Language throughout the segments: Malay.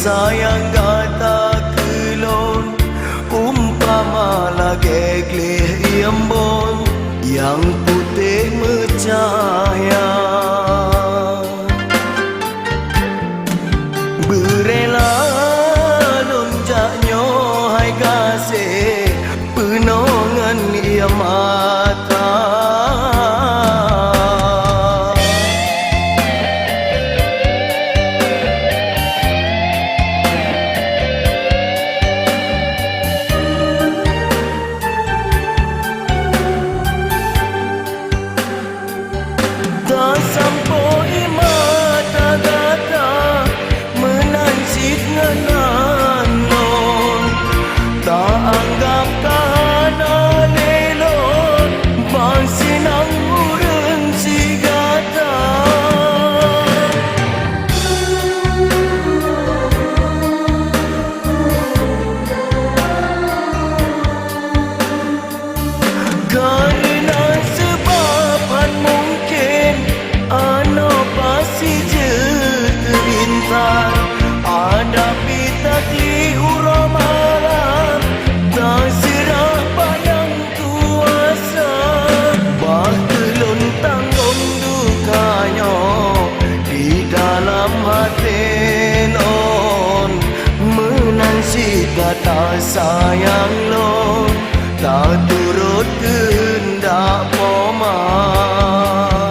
sayang gata kelon umpama lagi gleh iambon yang putih bercahaya berela lonjaknya hai kasih penongan ia mata tak sampai mata gata menansit nganan non tak anggap kana lelon bang sinang urang si gata karena sebaban mungkin ano pasti je terlintar ada pitakli hura malam tak serah pandang kuasa bah telun tanggung dukanya di dalam hati non menansi kata sayang lo tak turut kehendak pomah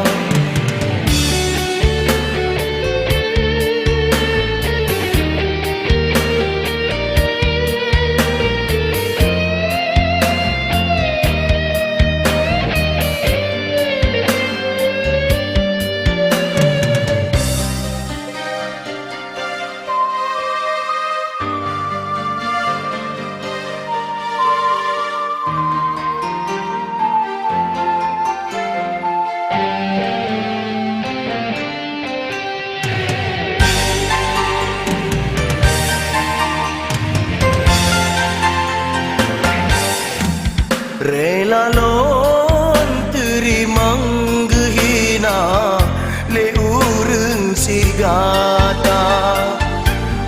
rela lon terimang gehina le urang si gata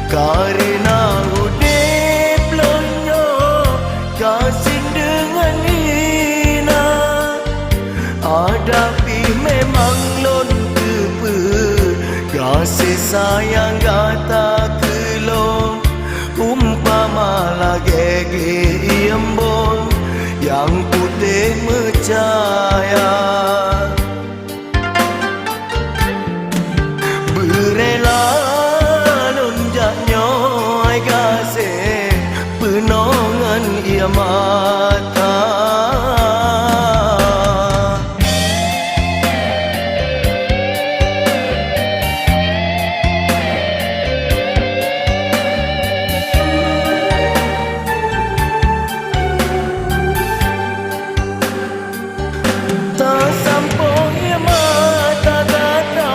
karena udip lonyo kasih dengan hina adapi memang lon kepe kasih sayang gata kelon umpama lagi iambon yang putih bercahaya berela lonjaknya hai kasih penongan ia mata tak sampai mata gata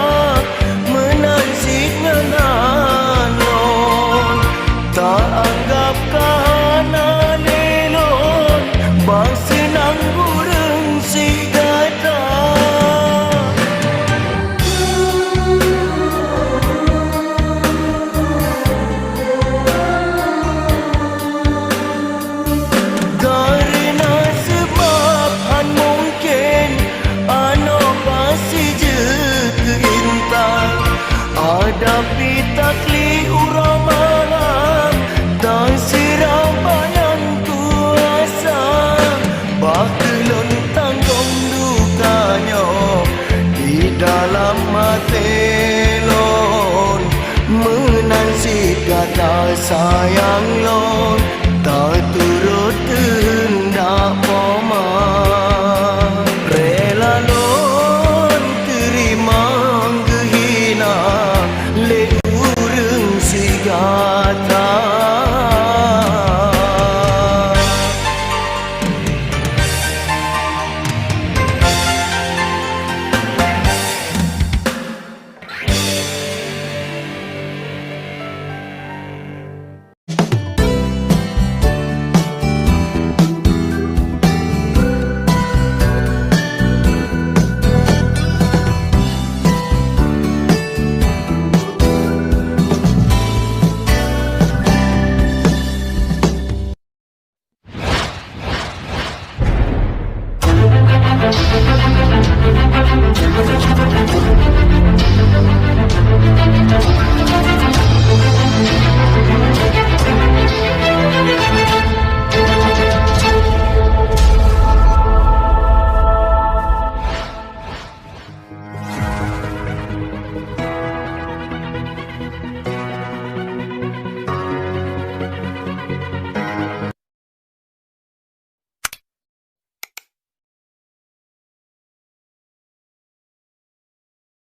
menansit nganan tak anggap kana lelon bang senang urang si gata karena sebab han mungkin ano pasti je keintar ada pitakli hura malam dan siram bayang kuasa bah kelon tanggung dukanya di dalam hati lon menansi kata sayang lon